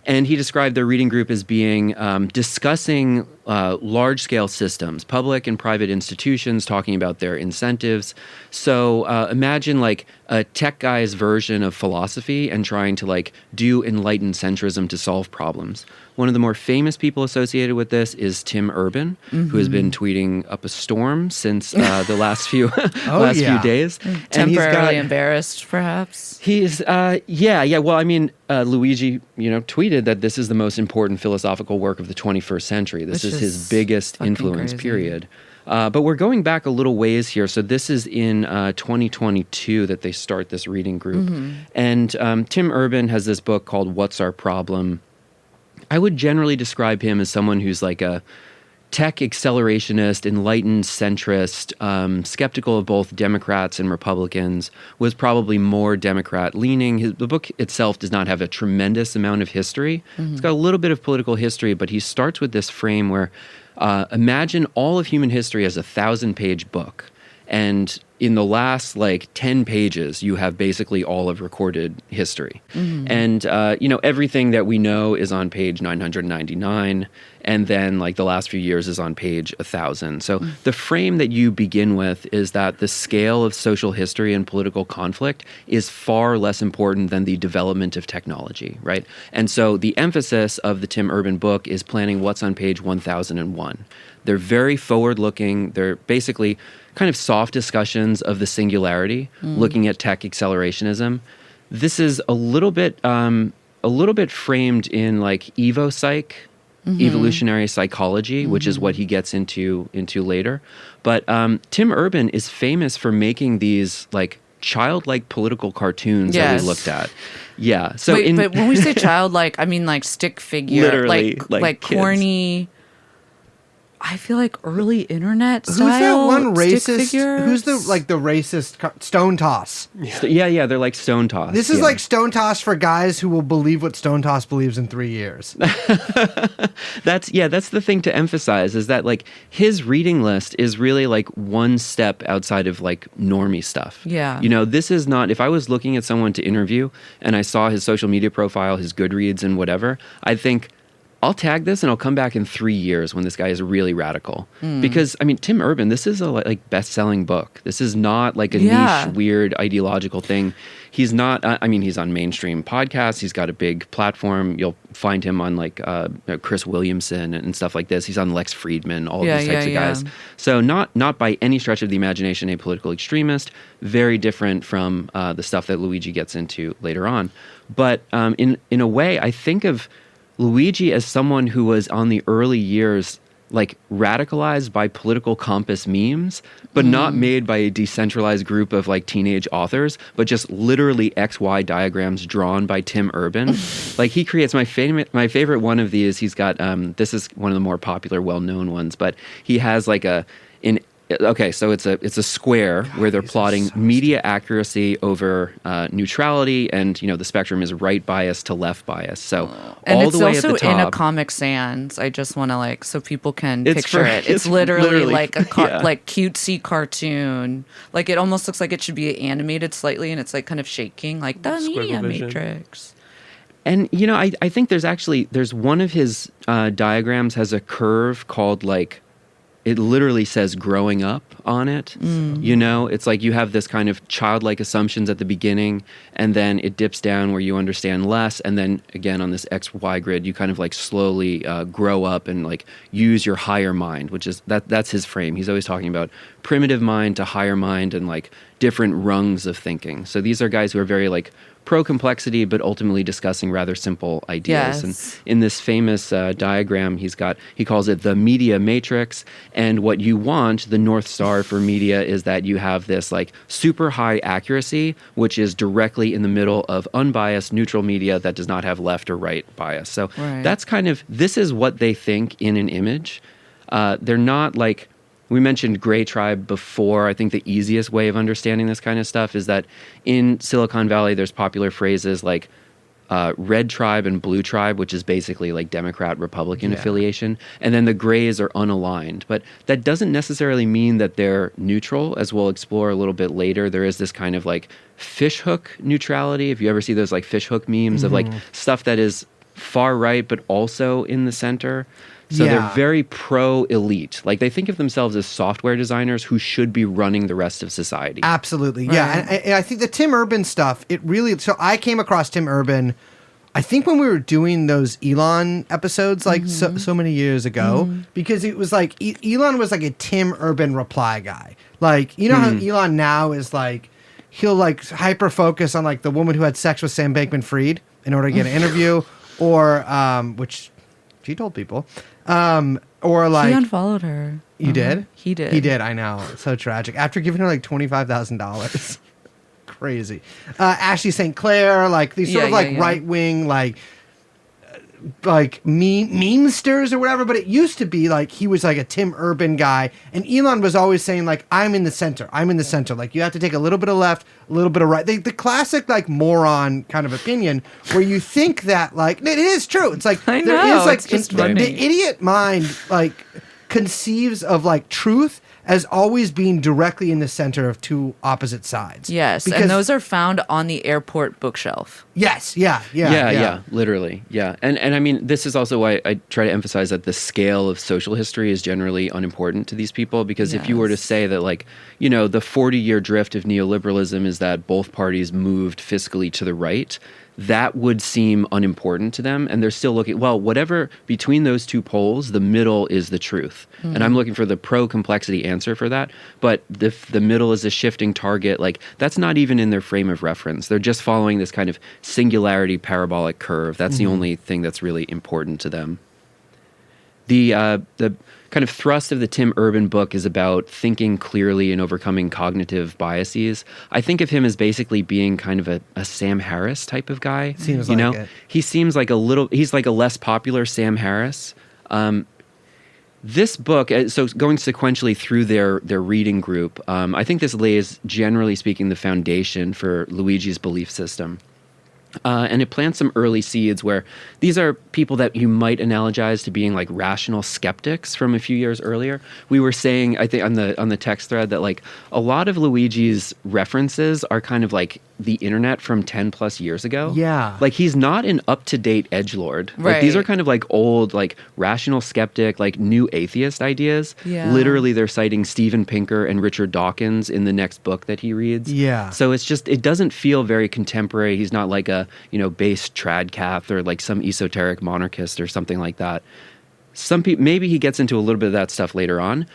And he described their reading group as being discussing large-scale systems, public and private institutions, talking about their incentives. So imagine like a tech guy's version of philosophy and trying to like do enlightened centrism to solve problems. One of the more famous people associated with this is Tim Urban, who has been tweeting up a storm since the last few few days. Temporarily embarrassed, perhaps. He's yeah. Well, I mean, Luigi, tweeted that this is the most important philosophical work of the 21st century. This is his biggest influence, period. But we're going back a little ways here. So this is in 2022 that they start this reading group. And Tim Urban has this book called What's Our Problem? I would generally describe him as someone who's like a tech accelerationist, enlightened centrist, skeptical of both Democrats and Republicans, was probably more Democrat-leaning. The book itself does not have a tremendous amount of history. It's got a little bit of political history, but he starts with this frame where imagine all of human history as a 1,000-page book. And in the last 10 pages, you have basically all of recorded history. And, everything that we know is on page 999. And then the last few years is on page 1,000. So the frame that you begin with is that the scale of social history and political conflict is far less important than the development of technology, right? And so the emphasis of the Tim Urban book is planning what's on page 1001. They're very forward-looking. They're basically kind of soft discussions of the singularity, looking at tech accelerationism. This is a little bit framed in evopsych, evolutionary psychology, which is what he gets into later. But Tim Urban is famous for making these childlike political cartoons that we looked at. Yeah. So but when we say childlike, I mean stick figure, literally, like corny. I feel like early internet style. Who's that one racist? Figures? Who's the racist Stone Toss? Yeah, they're like Stone Toss. This is like Stone Toss for guys who will believe what Stone Toss believes in 3 years. That's the thing to emphasize is that his reading list is really one step outside of normie stuff. Yeah. This is not, if I was looking at someone to interview and I saw his social media profile, his Goodreads and whatever, I'd think, I'll tag this and I'll come back in 3 years when this guy is really radical. Because, Tim Urban, this is a best-selling book. This is not a niche, weird, ideological thing. He's not, he's on mainstream podcasts. He's got a big platform. You'll find him on Chris Williamson and stuff like this. He's on Lex Friedman, all of these types of guys. So not by any stretch of the imagination a political extremist. Very different from the stuff that Luigi gets into later on. But in a way, I think of Luigi as someone who was on the early years radicalized by political compass memes, but not made by a decentralized group of teenage authors, but just literally XY diagrams drawn by Tim Urban. He creates my favorite one of these. He's got this is one of the more popular, well-known ones, but he has so it's a square where they're plotting media accuracy over neutrality, and the spectrum is right bias to left bias. So all the way at the top. And it's also in a Comic Sans. I just want to so people can picture it. It's literally like a cutesy cartoon. It almost looks like it should be animated slightly, and it's kind of shaking, the media matrix. And I think there's one of his diagrams has a curve called it literally says growing up on it. It's you have this kind of childlike assumptions at the beginning, and then it dips down where you understand less. And then again, on this XY grid, you kind of slowly grow up and use your higher mind, which is that's his frame. He's always talking about primitive mind to higher mind and different rungs of thinking. So these are guys who are very pro-complexity, but ultimately discussing rather simple ideas. Yes. And in this famous diagram, he calls it the media matrix. And what you want, the North Star for media, is that you have this super high accuracy, which is directly in the middle of unbiased, neutral media that does not have left or right bias. So that's this is what they think in an image. They're not we mentioned Gray Tribe before. I think the easiest way of understanding this kind of stuff is that in Silicon Valley, there's popular phrases like Red Tribe and Blue Tribe, which is basically Democrat-Republican affiliation. And then the grays are unaligned. But that doesn't necessarily mean that they're neutral, as we'll explore a little bit later. There is this kind of fishhook neutrality. If you ever see those fishhook memes of stuff that is far right, but also in the center. So they're very pro-elite. Like, they think of themselves as software designers who should be running the rest of society. Absolutely, yeah. And I think the Tim Urban stuff, it really... So I came across Tim Urban, I think when we were doing those Elon episodes, like, so many years ago, because it was like, Elon was like a Tim Urban reply guy. Like, you know how Elon now is like, he'll like hyper-focus on like the woman who had sex with Sam Bankman-Fried in order to get an interview, or, which she told people... or like he unfollowed her. You did? He did. He did. I know. So tragic. After giving her like $25,000. Crazy. Ashley St. Clair, like these sort of like right wing, like memesters or whatever. But it used to be like he was like a Tim Urban guy, and Elon was always saying like, I'm in the center. I'm in the center. Like, you have to take a little bit of left, a little bit of right. The classic like moron kind of opinion where you think that like it is true. It's like I know, there is like it's just funny. The idiot mind like conceives of like truth as always being directly in the center of two opposite sides. Yes, and those are found on the airport bookshelf. Yes, yeah, literally, yeah. And I mean, this is also why I try to emphasize that the scale of social history is generally unimportant to these people, because if you were to say that, like, you know, the 40-year drift of neoliberalism is that both parties moved fiscally to the right, that would seem unimportant to them, and they're still looking, well, whatever between those two poles, the middle is the truth. And I'm looking for the pro-complexity answer for that, but the middle is a shifting target, like, that's not even in their frame of reference. They're just following this kind of singularity parabolic curve. That's the only thing that's really important to them. The kind of thrust of the Tim Urban book is about thinking clearly and overcoming cognitive biases. I think of him as basically being kind of a Sam Harris type of guy. Seems you like it. He seems like he's like a less popular Sam Harris. This book, so going sequentially through their reading group, I think this lays, generally speaking, the foundation for Luigi's belief system. And it plants some early seeds where these are people that you might analogize to being like rational skeptics from a few years earlier. We were saying, I think on the text thread, that like a lot of Luigi's references are kind of like the internet from 10 plus years ago. Yeah. Like, he's not an up-to-date edgelord. Right. Like, these are kind of like old, like rational skeptic, like new atheist ideas. Yeah. Literally, they're citing Steven Pinker and Richard Dawkins in the next book that he reads. Yeah. So it's just, it doesn't feel very contemporary. He's not like a, base tradcath or like some esoteric monarchist or something like that. Some people, maybe he gets into a little bit of that stuff later on,